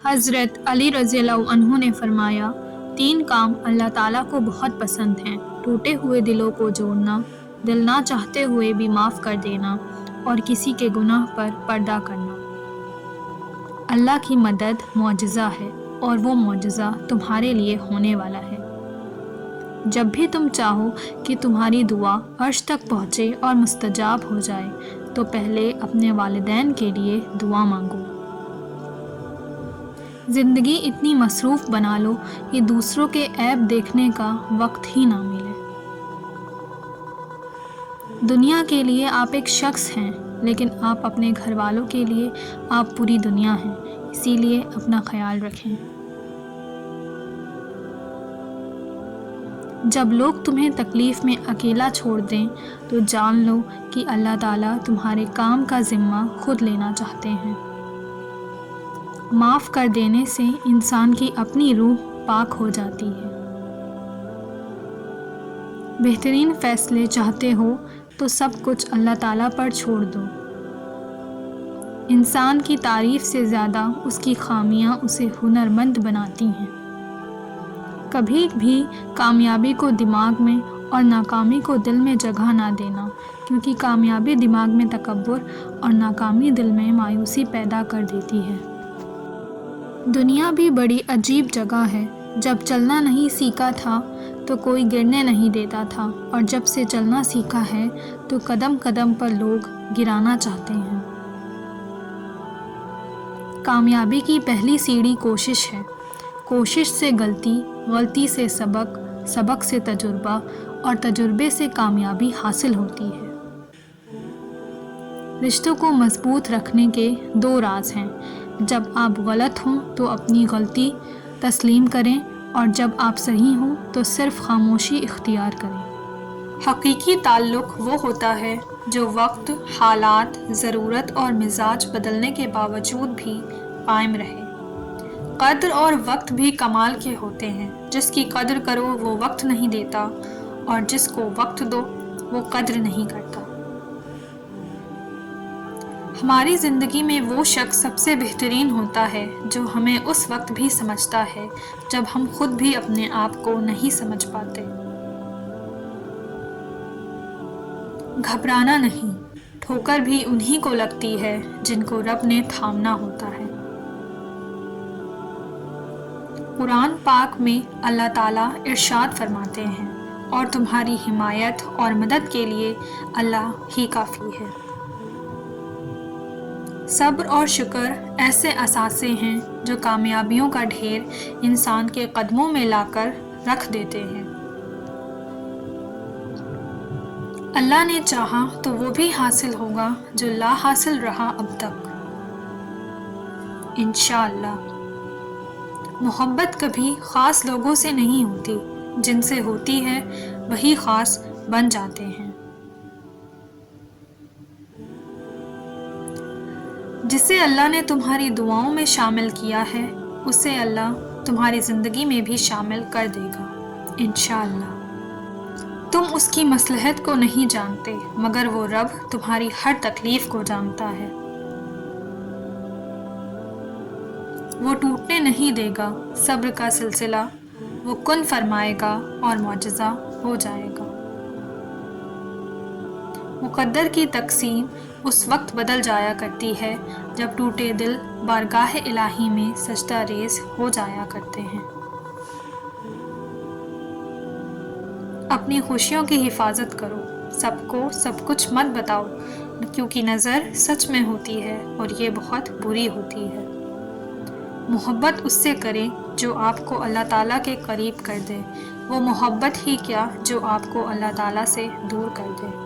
حضرت علی رضی اللہ عنہ نے فرمایا، 3 کام اللہ تعالیٰ کو بہت پسند ہیں: ٹوٹے ہوئے دلوں کو جوڑنا، دل نہ چاہتے ہوئے بھی معاف کر دینا، اور کسی کے گناہ پر پردہ کرنا۔ اللہ کی مدد معجزہ ہے، اور وہ معجزہ تمہارے لیے ہونے والا ہے۔ جب بھی تم چاہو کہ تمہاری دعا عرش تک پہنچے اور مستجاب ہو جائے تو پہلے اپنے والدین کے لیے دعا مانگو۔ زندگی اتنی مصروف بنا لو کہ دوسروں کے عیب دیکھنے کا وقت ہی نہ ملے۔ دنیا کے لیے آپ ایک شخص ہیں، لیکن آپ اپنے گھر والوں کے لیے آپ پوری دنیا ہیں، اسی لیے اپنا خیال رکھیں۔ جب لوگ تمہیں تکلیف میں اکیلا چھوڑ دیں تو جان لو کہ اللہ تعالیٰ تمہارے کام کا ذمہ خود لینا چاہتے ہیں۔ معاف کر دینے سے انسان کی اپنی روح پاک ہو جاتی ہے۔ بہترین فیصلے چاہتے ہو تو سب کچھ اللہ تعالیٰ پر چھوڑ دو۔ انسان کی تعریف سے زیادہ اس کی خامیاں اسے ہنرمند بناتی ہیں۔ کبھی بھی کامیابی کو دماغ میں اور ناکامی کو دل میں جگہ نہ دینا، کیونکہ کامیابی دماغ میں تکبر اور ناکامی دل میں مایوسی پیدا کر دیتی ہے۔ دنیا بھی بڑی عجیب جگہ ہے۔ جب چلنا نہیں سیکھا تھا تو کوئی گرنے نہیں دیتا تھا، اور جب سے چلنا سیکھا ہے تو قدم قدم پر لوگ گرانا چاہتے ہیں۔ کامیابی کی پہلی سیڑھی کوشش ہے۔ کوشش سے غلطی، غلطی سے سبق، سبق سے تجربہ، اور تجربے سے کامیابی حاصل ہوتی ہے۔ رشتوں کو مضبوط رکھنے کے 2 راز ہیں: جب آپ غلط ہوں تو اپنی غلطی تسلیم کریں، اور جب آپ صحیح ہوں تو صرف خاموشی اختیار کریں۔ حقیقی تعلق وہ ہوتا ہے جو وقت، حالات، ضرورت اور مزاج بدلنے کے باوجود بھی قائم رہے۔ قدر اور وقت بھی کمال کے ہوتے ہیں۔ جس کی قدر کرو وہ وقت نہیں دیتا، اور جس کو وقت دو وہ قدر نہیں کرتا۔ ہماری زندگی میں وہ شخص سب سے بہترین ہوتا ہے جو ہمیں اس وقت بھی سمجھتا ہے جب ہم خود بھی اپنے آپ کو نہیں سمجھ پاتے۔ گھبرانا نہیں، ٹھوکر بھی انہی کو لگتی ہے جن کو رب نے تھامنا ہوتا ہے۔ قرآن پاک میں اللہ تعالیٰ ارشاد فرماتے ہیں، اور تمہاری حمایت اور مدد کے لیے اللہ ہی کافی ہے۔ صبر اور شکر ایسے اثاثے ہیں جو کامیابیوں کا ڈھیر انسان کے قدموں میں لا کر رکھ دیتے ہیں۔ اللہ نے چاہا تو وہ بھی حاصل ہوگا جو لا حاصل رہا اب تک، انشاءاللہ۔ محبت کبھی خاص لوگوں سے نہیں ہوتی، جن سے ہوتی ہے وہی خاص بن جاتے ہیں۔ جسے اللہ نے تمہاری دعاؤں میں شامل کیا ہے اسے اللہ تمہاری زندگی میں بھی شامل کر دے گا، انشاءاللہ۔ تم اس کی مصلحت کو نہیں جانتے، مگر وہ رب تمہاری ہر تکلیف کو جانتا ہے۔ وہ ٹوٹنے نہیں دے گا صبر کا سلسلہ، وہ کن فرمائے گا اور معجزہ ہو جائے گا۔ مقدر کی تقسیم اس وقت بدل جایا کرتی ہے جب ٹوٹے دل بارگاہ الہی میں سجدہ ریز ہو جایا کرتے ہیں۔ اپنی خوشیوں کی حفاظت کرو، سب کو سب کچھ مت بتاؤ، کیونکہ نظر سچ میں ہوتی ہے اور یہ بہت بری ہوتی ہے۔ محبت اس سے کریں جو آپ کو اللہ تعالیٰ کے قریب کر دے، وہ محبت ہی کیا جو آپ کو اللہ تعالیٰ سے دور کر دے۔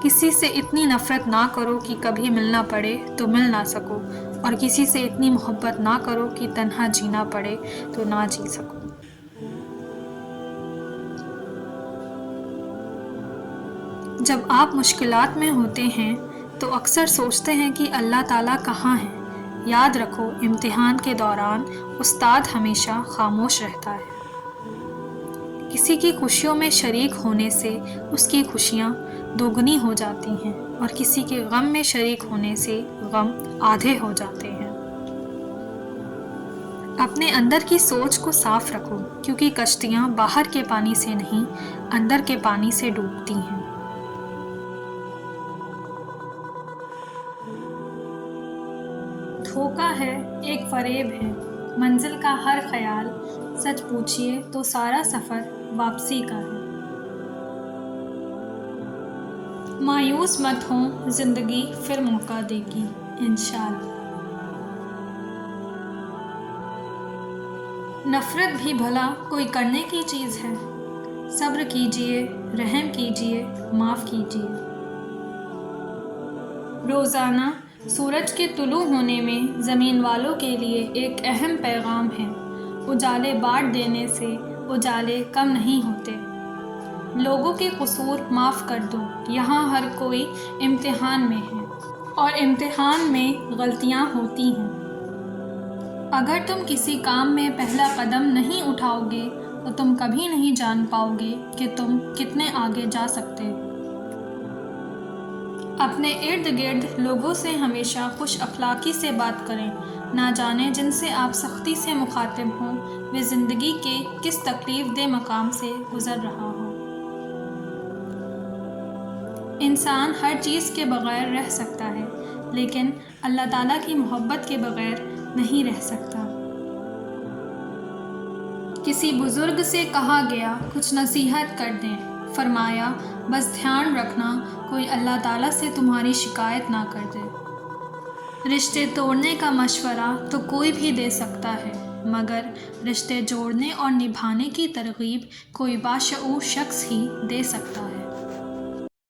کسی سے اتنی نفرت نہ کرو کہ کبھی ملنا پڑے تو مل نہ سکو، اور کسی سے اتنی محبت نہ کرو کہ تنہا جینا پڑے تو نہ جی سکو۔ جب آپ مشکلات میں ہوتے ہیں تو اکثر سوچتے ہیں کہ اللہ تعالیٰ کہاں ہے۔ یاد رکھو، امتحان کے دوران استاد ہمیشہ خاموش رہتا ہے۔ کسی کی خوشیوں میں شریک ہونے سے اس کی خوشیاں دوگنی ہو جاتی ہیں، اور کسی کے غم میں شریک ہونے سے غم آدھے ہو جاتے ہیں۔ اپنے اندر کی سوچ کو صاف رکھو، کیونکہ کشتیاں باہر کے پانی سے نہیں، اندر کے پانی سے ڈوبتی ہیں۔ دھوکہ ہے، ایک فریب ہے، منزل کا ہر خیال، سچ پوچھئے تو سارا سفر واپسی کا ہے۔ مایوس مت ہوں، زندگی پھر موقع دے گی، انشاءاللہ۔ نفرت بھی بھلا کوئی کرنے کی چیز ہے؟ صبر کیجئے، رحم کیجئے، معاف کیجئے۔ روزانہ سورج کے طلوع ہونے میں زمین والوں کے لیے ایک اہم پیغام ہے۔ اجالے بانٹ دینے سے اجالے کم نہیں ہوتے۔ لوگوں کے قصور معاف کر دو، یہاں ہر کوئی امتحان میں ہے، اور امتحان میں غلطیاں ہوتی ہیں۔ اگر تم کسی کام میں پہلا قدم نہیں اٹھاؤ گے تو تم کبھی نہیں جان پاؤ گے کہ تم کتنے آگے جا سکتے ہو۔ اپنے ارد گرد لوگوں سے ہمیشہ خوش اخلاقی سے بات کریں، نہ جانے جن سے آپ سختی سے مخاطب ہوں وہ زندگی کے کس تکلیف دہ مقام سے گزر رہا ہو۔ انسان ہر چیز کے بغیر رہ سکتا ہے، لیکن اللہ تعالیٰ کی محبت کے بغیر نہیں رہ سکتا۔ کسی بزرگ سے کہا گیا کچھ نصیحت کر دیں، فرمایا بس دھیان رکھنا کوئی اللہ تعالیٰ سے تمہاری شکایت نہ کر دے۔ رشتے توڑنے کا مشورہ تو کوئی بھی دے سکتا ہے، مگر رشتے جوڑنے اور نبھانے کی ترغیب کوئی باشعور شخص ہی دے سکتا ہے۔